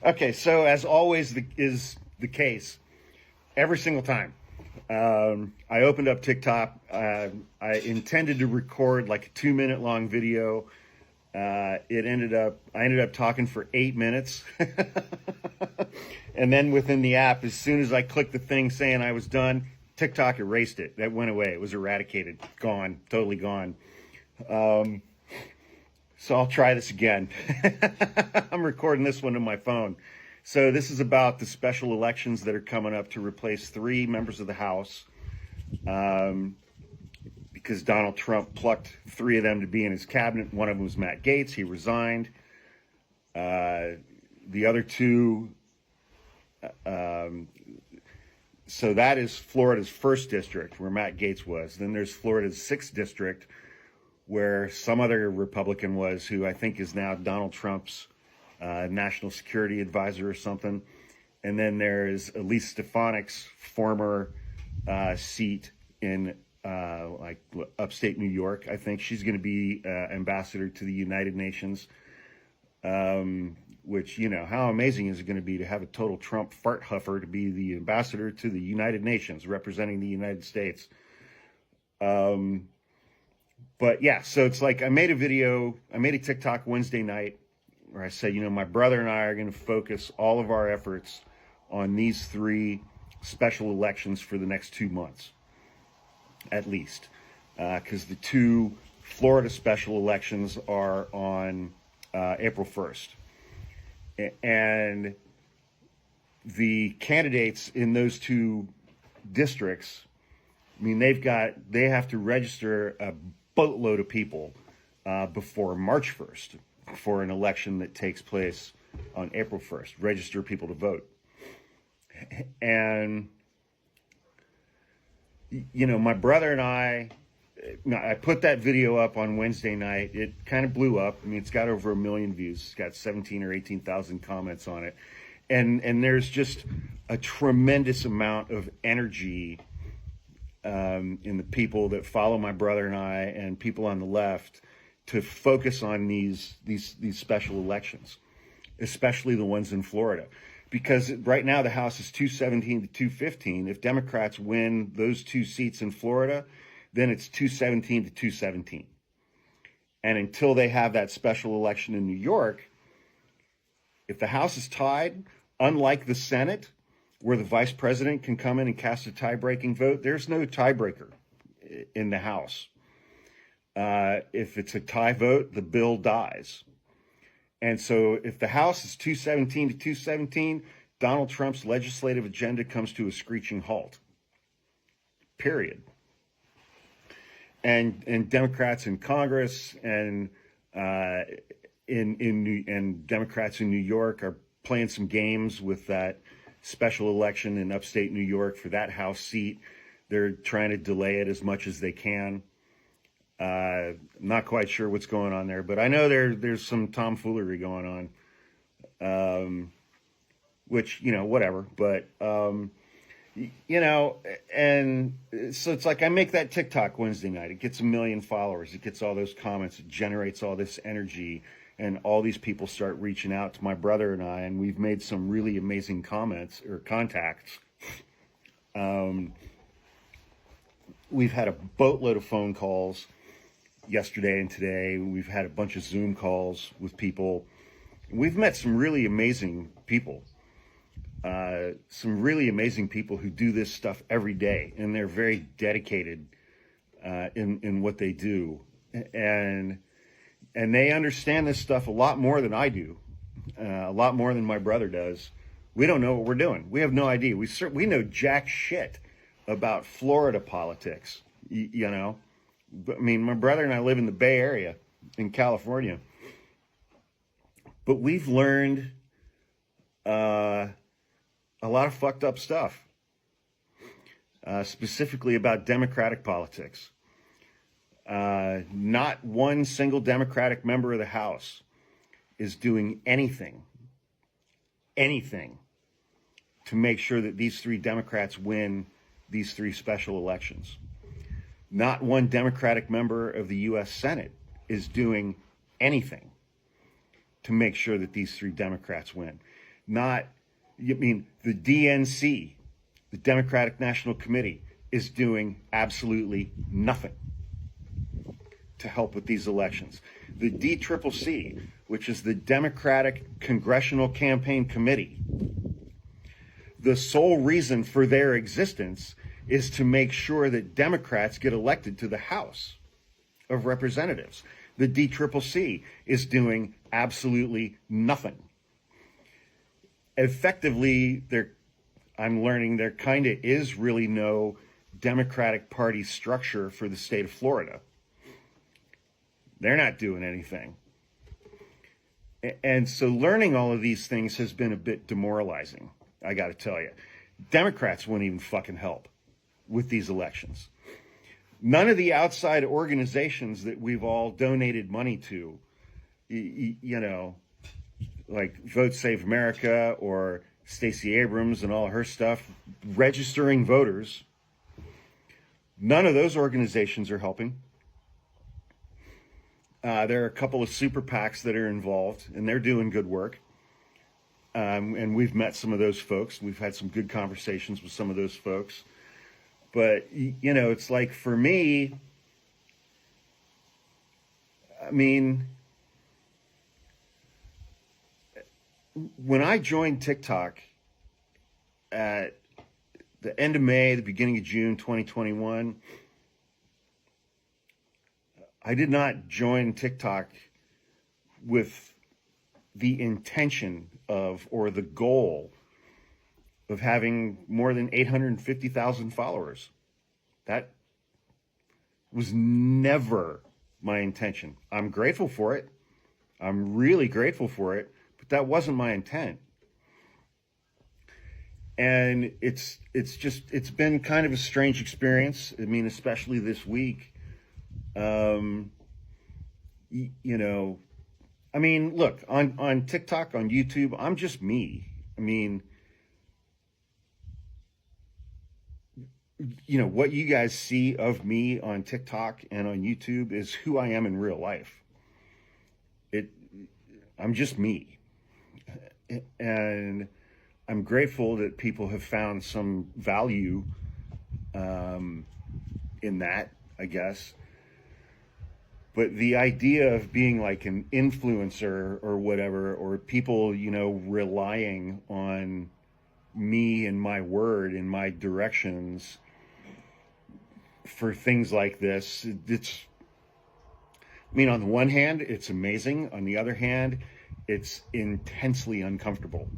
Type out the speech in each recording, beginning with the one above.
Okay, so as always is the case, every single time I opened up TikTok, I intended to record like a 2 minute long video. I ended up talking for 8 minutes. And then within the app, as soon as I clicked the thing saying I was done, TikTok erased it. That went away. It was eradicated, gone, totally gone. So I'll try this again. I'm recording this one on my phone. So this is about the special elections that are coming up to replace 3 members of the House, because Donald Trump plucked 3 of them to be in his cabinet. One of them was Matt Gaetz. He resigned. The other 2, so that is Florida's 1st district where Matt Gaetz was. Then there's Florida's 6th district where some other Republican was, who I think is now Donald Trump's national security advisor or something. And then there's Elise Stefanik's former seat in like upstate New York. I think she's going to be ambassador to the United Nations, which, you know, how amazing is it going to be to have a total Trump fart huffer to be the ambassador to the United Nations representing the United States. But yeah, so it's like I made a TikTok Wednesday night where I said, you know, my brother and I are going to focus all of our efforts on these 3 special elections for the next 2 months, at least, because the 2 Florida special elections are on April 1st. And the candidates in those 2 districts, I mean, they have to register a boatload of people before March 1st for an election that takes place on April 1st. Register people to vote. And, you know, my brother and I put that video up on Wednesday night. It kind of blew up. I mean, it's got over 1 million views. It's got 17 or 18,000 comments on it. And there's just a tremendous amount of energy in the people that follow my brother and I, and people on the left, to focus on these special elections, especially the ones in Florida. Because right now the House is 217 to 215. If Democrats win those 2 seats in Florida, then it's 217 to 217. And until they have that special election in New York, if the House is tied, unlike the Senate, where the vice president can come in and cast a tie-breaking vote, there's no tiebreaker in the House. If it's a tie vote, the bill dies. And so if the House is 217 to 217, Donald Trump's legislative agenda comes to a screeching halt. Period. And Democrats in Congress and Democrats in New York are playing some games with that special election in upstate New York for that House seat. They're trying to delay it as much as they can. I'm not quite sure what's going on there, but I know there's some tomfoolery going on, which, you know, whatever. But, you know, and so it's like I make that TikTok Wednesday night. It gets 1 million followers. It gets all those comments. It generates all this energy. And all these people start reaching out to my brother and I, and we've made some really amazing comments or contacts. We've had a boatload of phone calls yesterday and today. We've had a bunch of Zoom calls with people. We've met some really amazing people. Some really amazing people who do this stuff every day, and they're very dedicated in what they do. And they understand this stuff a lot more than I do, a lot more than my brother does. We don't know what we're doing. We have no idea. We know jack shit about Florida politics, you know. I mean, my brother and I live in the Bay Area in California. But we've learned a lot of fucked up stuff, specifically about Democratic politics. Not one single Democratic member of the House is doing anything to make sure that these 3 Democrats win these 3 special elections. Not one Democratic member of the U.S. Senate is doing anything. to make sure that these three Democrats win. Not, I mean, the DNC, the Democratic National Committee, is doing absolutely nothing to help with these elections. The DCCC, which is the Democratic Congressional Campaign Committee, the sole reason for their existence is to make sure that Democrats get elected to the House of Representatives. The DCCC is doing absolutely nothing. Effectively, I'm learning there kind of is really no Democratic Party structure for the state of Florida. They're not doing anything. And so learning all of these things has been a bit demoralizing, I got to tell you. Democrats won't even fucking help with these elections. None of the outside organizations that we've all donated money to, you know, like Vote Save America or Stacey Abrams and all her stuff, registering voters, none of those organizations are helping. There are a couple of super PACs that are involved, and they're doing good work. And we've met some of those folks. We've had some good conversations with some of those folks. But, you know, it's like for me, I mean, when I joined TikTok at the end of May, the beginning of June 2021, I did not join TikTok with the intention of or the goal of having more than 850,000 followers. That was never my intention. I'm grateful for it. I'm really grateful for it, but that wasn't my intent. And it's been kind of a strange experience. I mean, especially this week. You know, I mean, look, on TikTok, on YouTube, I'm just me. I mean, you know, what you guys see of me on TikTok and on YouTube is who I am in real life. I'm just me. And I'm grateful that people have found some value in that, I guess. But the idea of being like an influencer or whatever, or people, you know, relying on me and my word and my directions for things like this, it's, I mean, on the one hand, it's amazing. On the other hand, it's intensely uncomfortable.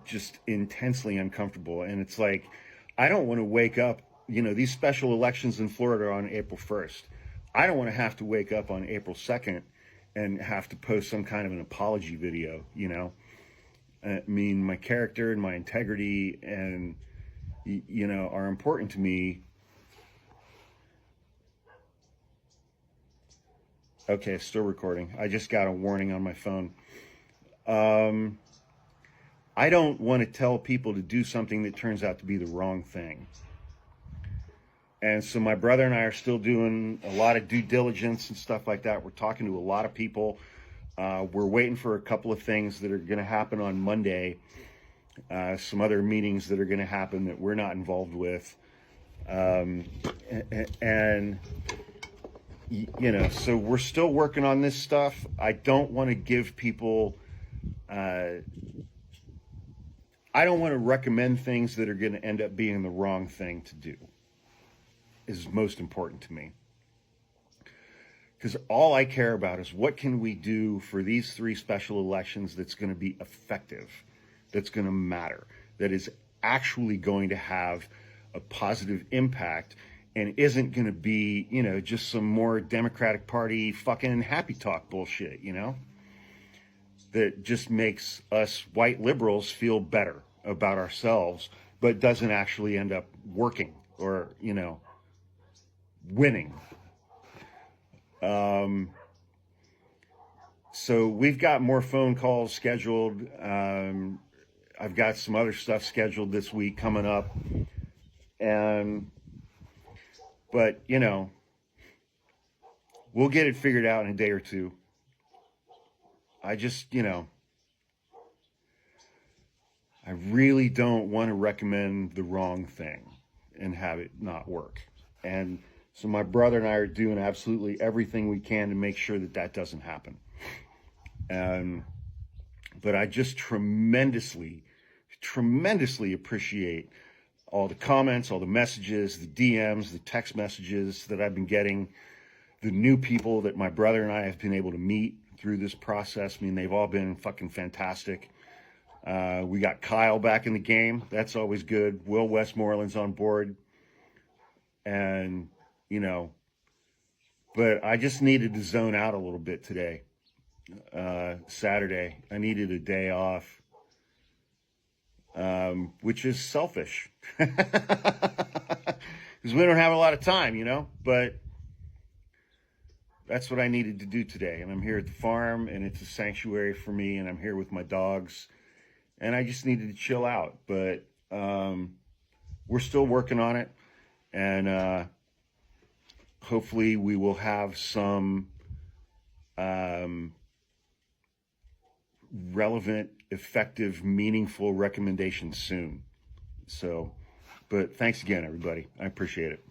Just intensely uncomfortable. And it's like, I don't want to wake up, you know, these special elections in Florida are on April 1st. I don't want to have to wake up on April 2nd and have to post some kind of an apology video, you know. I mean, my character and my integrity and, you know, are important to me. Okay, still recording. I just got a warning on my phone. I don't want to tell people to do something that turns out to be the wrong thing. And so my brother and I are still doing a lot of due diligence and stuff like that. We're talking to a lot of people. We're waiting for a couple of things that are going to happen on Monday. Some other meetings that are going to happen that we're not involved with. And, you know, so we're still working on this stuff. I don't want to give people, I don't want to recommend things that are going to end up being the wrong thing to do. Is most important to me. Because all I care about is what can we do for these three special elections that's going to be effective, that's going to matter, that is actually going to have a positive impact and isn't going to be, you know, just some more Democratic Party fucking happy talk bullshit, you know, that just makes us white liberals feel better about ourselves, but doesn't actually end up working or, you know, winning. So we've got more phone calls scheduled. I've got some other stuff scheduled this week coming up. But, you know, we'll get it figured out in a day or two. I just, I really don't want to recommend the wrong thing and have it not work. And so my brother and I are doing absolutely everything we can to make sure that that doesn't happen. But I just tremendously appreciate all the comments, all the messages, the DMs, the text messages that I've been getting, the new people that my brother and I have been able to meet through this process. I mean, they've all been fucking fantastic. We got Kyle back in the game. That's always good. Will Westmoreland's on board. And, but I just needed to zone out a little bit today. Saturday, I needed a day off, which is selfish because we don't have a lot of time, but that's what I needed to do today. And I'm here at the farm, and it's a sanctuary for me, and I'm here with my dogs, and I just needed to chill out. But we're still working on it, and hopefully we will have some relevant, effective, meaningful recommendations soon. So, but thanks again, everybody. I appreciate it.